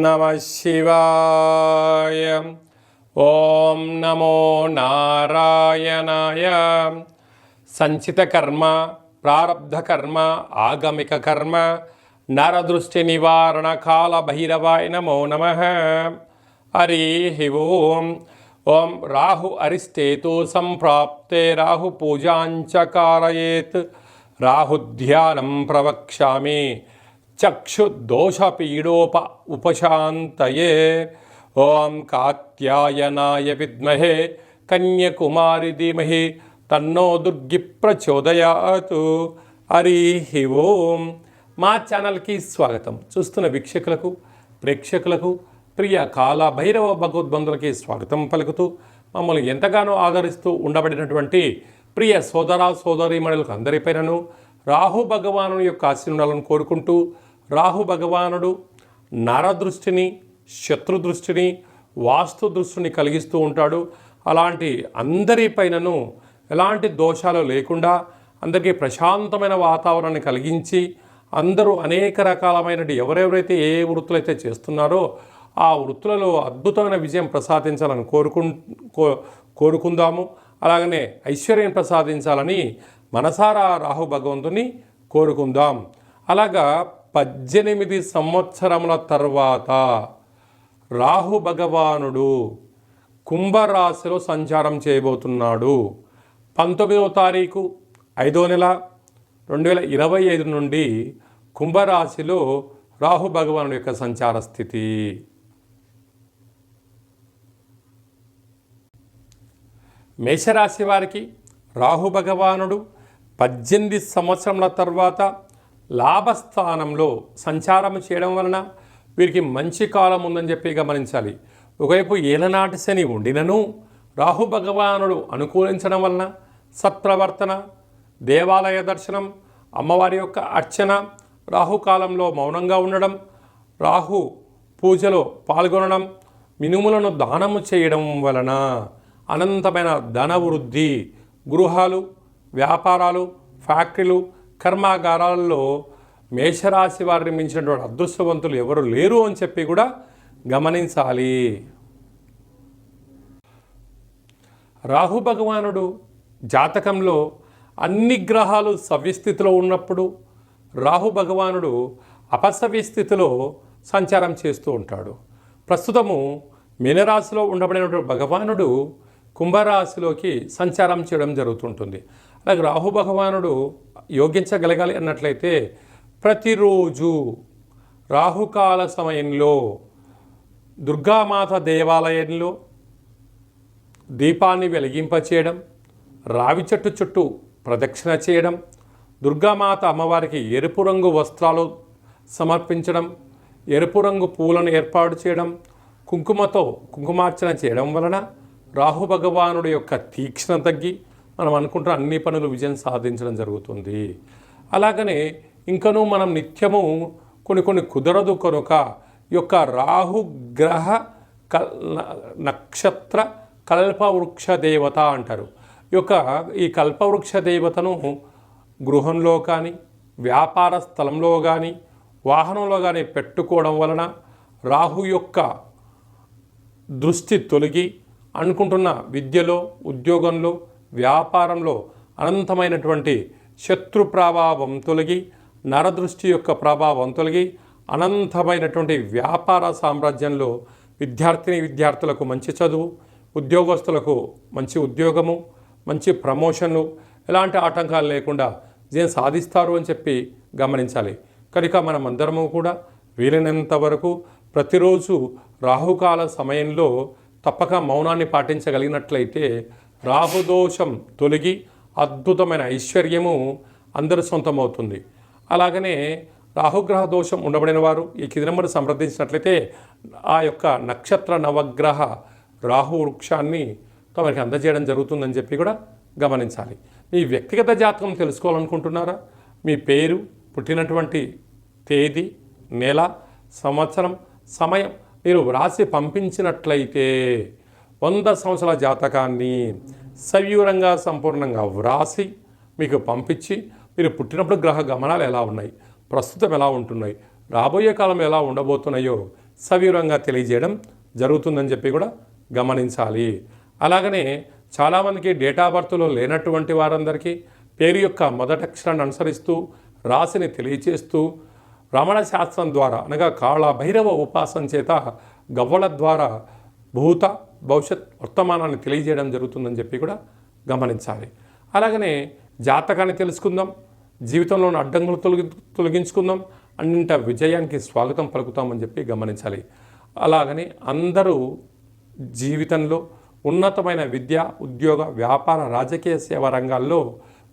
నమః శివాయ. ఓం నమో నారాయణాయ. సంచిత కర్మ, ప్రారబ్ధ కర్మ, ఆగమిక కర్మ, నరదృష్టి నివారణ కాల భైరవాయ నమో నమః. హరి ఓం. ఓం రాహు అరిష్టేతు సంప్రాప్తే రాహు పూజాంచ కారయేత్. రాహుధ్యానం ప్రవక్ష్యామి చక్షుదోషపీడోప ఉపశాంతయే. ఓం కాత్యాయనాయ విద్మహే కన్యకుమారి ధీమహి తన్నో దుర్గి ప్రచోదయాతు. హరి ఓం. మా ఛానల్కి స్వాగతం. చూస్తున్న వీక్షకులకు, ప్రేక్షకులకు, ప్రియ కాల భైరవ భగవద్బంధులకి స్వాగతం పలుకుతూ మమ్మల్ని ఎంతగానో ఆదరిస్తూ ఉండబడినటువంటి ప్రియ సోదర సోదరీమణులకు అందరిపైనను రాహు భగవాను యొక్క ఆశీర్వాదాలను కోరుకుంటూ, రాహు భగవానుడు నరదృష్టిని, శత్రుదృష్టిని, వాస్తు దృష్టిని కలిగిస్తూ ఉంటాడు. అలాంటి అందరిపైనను ఎలాంటి దోషాలు లేకుండా అందరికీ ప్రశాంతమైన వాతావరణాన్ని కలిగించి, అందరూ అనేక రకాలమైన ఎవరెవరైతే ఏ వృత్తులైతే చేస్తున్నారో ఆ వృత్తులలో అద్భుతమైన విజయం ప్రసాదించాలని కోరుకుందాము. అలాగనే ఐశ్వర్యం ప్రసాదించాలని మనసారా రాహు భగవంతుని కోరుకుందాం. అలాగా 18 సంవత్సరముల తర్వాత రాహు భగవానుడు కుంభరాశిలో సంచారం చేయబోతున్నాడు. 19వ తారీఖు 5వ నెల 2025 నుండి కుంభరాశిలో రాహు భగవానుడి యొక్క సంచార స్థితి. మేషరాశి వారికి రాహు భగవానుడు 18 సంవత్సరముల తర్వాత లాభస్థానంలో సంచారం చేయడం వలన వీరికి మంచి కాలం ఉందని చెప్పి గమనించాలి. ఒకవైపు ఏలనాటి శని ఉండినను రాహు భగవానుడు అనుకూలించడం వలన సత్ప్రవర్తన, దేవాలయ దర్శనం, అమ్మవారి యొక్క అర్చన, రాహుకాలంలో మౌనంగా ఉండడం, రాహు పూజలో పాల్గొనడం, మినుములను దానము చేయడం వలన అనంతమైన ధన వృద్ధి, గృహాలు, వ్యాపారాలు, ఫ్యాక్టరీలు, కర్మాగారాల్లో మేషరాశి వారిని మించినటువంటి అదృష్టవంతులు ఎవరు లేరు అని చెప్పి కూడా గమనించాలి. రాహు భగవానుడు జాతకంలో అన్ని గ్రహాలు సవ్యస్థితిలో ఉన్నప్పుడు రాహు భగవానుడు అపసవ్య స్థితిలో సంచారం చేస్తూ ఉంటాడు. ప్రస్తుతము మీనరాశిలో ఉండబడినటువంటి భగవానుడు కుంభరాశిలోకి సంచారం చేయడం జరుగుతుంటుంది. అలాగే రాహు భగవానుడు యోగించగలగాలి అన్నట్లయితే ప్రతిరోజు రాహుకాల సమయంలో దుర్గామాత దేవాలయంలో దీపాన్ని వెలిగింపచేయడం, రావి చెట్టు చుట్టూ ప్రదక్షిణ చేయడం, దుర్గామాత అమ్మవారికి ఎరుపు రంగు వస్త్రాలు సమర్పించడం, ఎరుపు రంగు పూలను ఏర్పాటు చేయడం, కుంకుమతో కుంకుమార్చన చేయడం వలన రాహు భగవానుడి యొక్క తీక్షణ తగ్గి మనం అనుకుంటున్న అన్ని పనులు విజయం సాధించడం జరుగుతుంది. అలాగనే ఇంకనూ మనం నిత్యము కొన్ని కుదరదు కనుక ఈ యొక్క రాహుగ్రహ నక్షత్ర కల్పవృక్ష దేవత అంటారు. ఈ కల్పవృక్ష దేవతను గృహంలో కానీ, వ్యాపార స్థలంలో కానీ, వాహనంలో కానీ పెట్టుకోవడం వలన రాహు యొక్క దృష్టి తొలగి అనుకుంటున్న విద్యలో, ఉద్యోగంలో, వ్యాపారంలో అనంతమైనటువంటి శత్రు ప్రభావం తొలగి, నరదృష్టి యొక్క ప్రభావం తొలగి అనంతమైనటువంటి వ్యాపార సామ్రాజ్యంలో విద్యార్థులకు మంచి చదువు, ఉద్యోగస్తులకు మంచి ఉద్యోగము, మంచి ప్రమోషన్లు, ఎలాంటి ఆటంకాలు లేకుండా విజయం సాధిస్తారు అని చెప్పి గమనించాలి. కనుక మనం అందరము కూడా వీలైనంత వరకు ప్రతిరోజు రాహుకాల సమయంలో తప్పక మౌనాన్ని పాటించగలిగినట్లయితే రాహుదోషం తొలగి అద్భుతమైన ఐశ్వర్యము అందరి సొంతమవుతుంది. అలాగనే రాహుగ్రహ దోషం ఉండబడిన వారు ఈ కింది నెంబర్ సంప్రదించినట్లయితే ఆ యొక్క నక్షత్ర నవగ్రహ రాహు వృక్షాన్ని తమకి అందజేయడం జరుగుతుందని చెప్పి కూడా గమనించాలి. మీ వ్యక్తిగత జాతకం తెలుసుకోవాలనుకుంటున్నారా? మీ పేరు, పుట్టినటువంటి తేదీ, నెల, సంవత్సరం, సమయం మీరు వ్రాసి పంపించినట్లయితే 100 సంవత్సరాల జాతకాన్ని సవివరంగా సంపూర్ణంగా వ్రాసి మీకు పంపించి మీరు పుట్టినప్పుడు గ్రహ గమనాలు ఎలా ఉన్నాయి, ప్రస్తుతం ఎలా ఉంటున్నాయి, రాబోయే కాలం ఎలా ఉండబోతున్నాయో సవివరంగా తెలియజేయడం జరుగుతుందని చెప్పి కూడా గమనించాలి. అలాగనే చాలామందికి డేట్ ఆఫ్ బర్త్లో లేనటువంటి వారందరికీ పేరు యొక్క మొదటి అక్షరాన్ని అనుసరిస్తూ రాశిని తెలియచేస్తూ రమణ శాస్త్రం ద్వారా అనగా కాళ భైరవ ఉపాసన చేత గవ్వల ద్వారా భూత భవిష్యత్ వర్తమానాన్ని తెలియజేయడం జరుగుతుందని చెప్పి కూడా గమనించాలి. అలాగనే జాతకాన్ని తెలుసుకుందాం, జీవితంలో ఉన్న అడ్డంకులు తొలగించుకుందాం, అన్నింట విజయానికి స్వాగతం పలుకుతామని చెప్పి గమనించాలి. అలాగని అందరూ జీవితంలో ఉన్నతమైన విద్య, ఉద్యోగ, వ్యాపార, రాజకీయ సేవా రంగాల్లో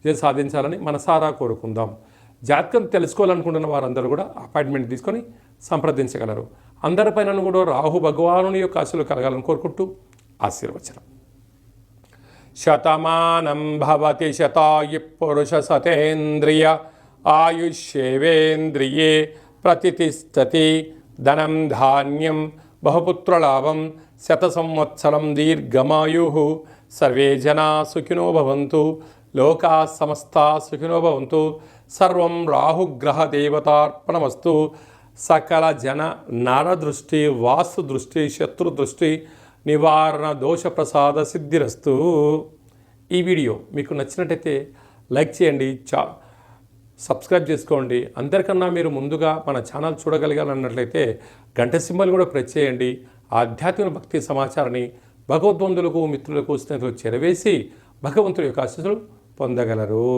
విజయం సాధించాలని మనసారా కోరుకుందాం. జాతకం తెలుసుకోవాలనుకుంటున్న వారందరూ కూడా అపాయింట్మెంట్ తీసుకొని సంప్రదించగలరు. అందరిపైన కూడా రాహు భగవానుని యొక్క ఆశలు కలగాలని కోరుకుంటూ ఆశీర్వచనం. శతమానం భవతి శతాయు పురుష సతేంద్రియ ఆయుష్యేవేంద్రియే ప్రతిష్టతి ధనం ధాన్యం బహుపుత్రలాభం శత సంవత్సరం దీర్ఘమాయు సర్వే జనా సుఖినో భవంతు లోకా సమస్తా సుఖినో భవంతు సర్వం రాహుగ్రహ దేవతార్పణమస్తు సకల జన నరదృష్టి వాస్తు దృష్టి శత్రు దృష్టి నివారణ దోష ప్రసాద సిద్ధిరస్తు. ఈ వీడియో మీకు నచ్చినట్టయితే లైక్ చేయండి, సబ్స్క్రైబ్ చేసుకోండి. అందరికన్నా మీరు ముందుగా మన ఛానల్ చూడగలిగాలన్నట్లయితే గంట సింబల్ కూడా ప్రెస్ చేయండి. ఆధ్యాత్మిక భక్తి సమాచారాన్ని భగవద్బంధులకు, మిత్రులకు, స్నేహితులకు చేరవేసి భగవంతుడి యొక్క ఆశీస్సులు పొందగలరు.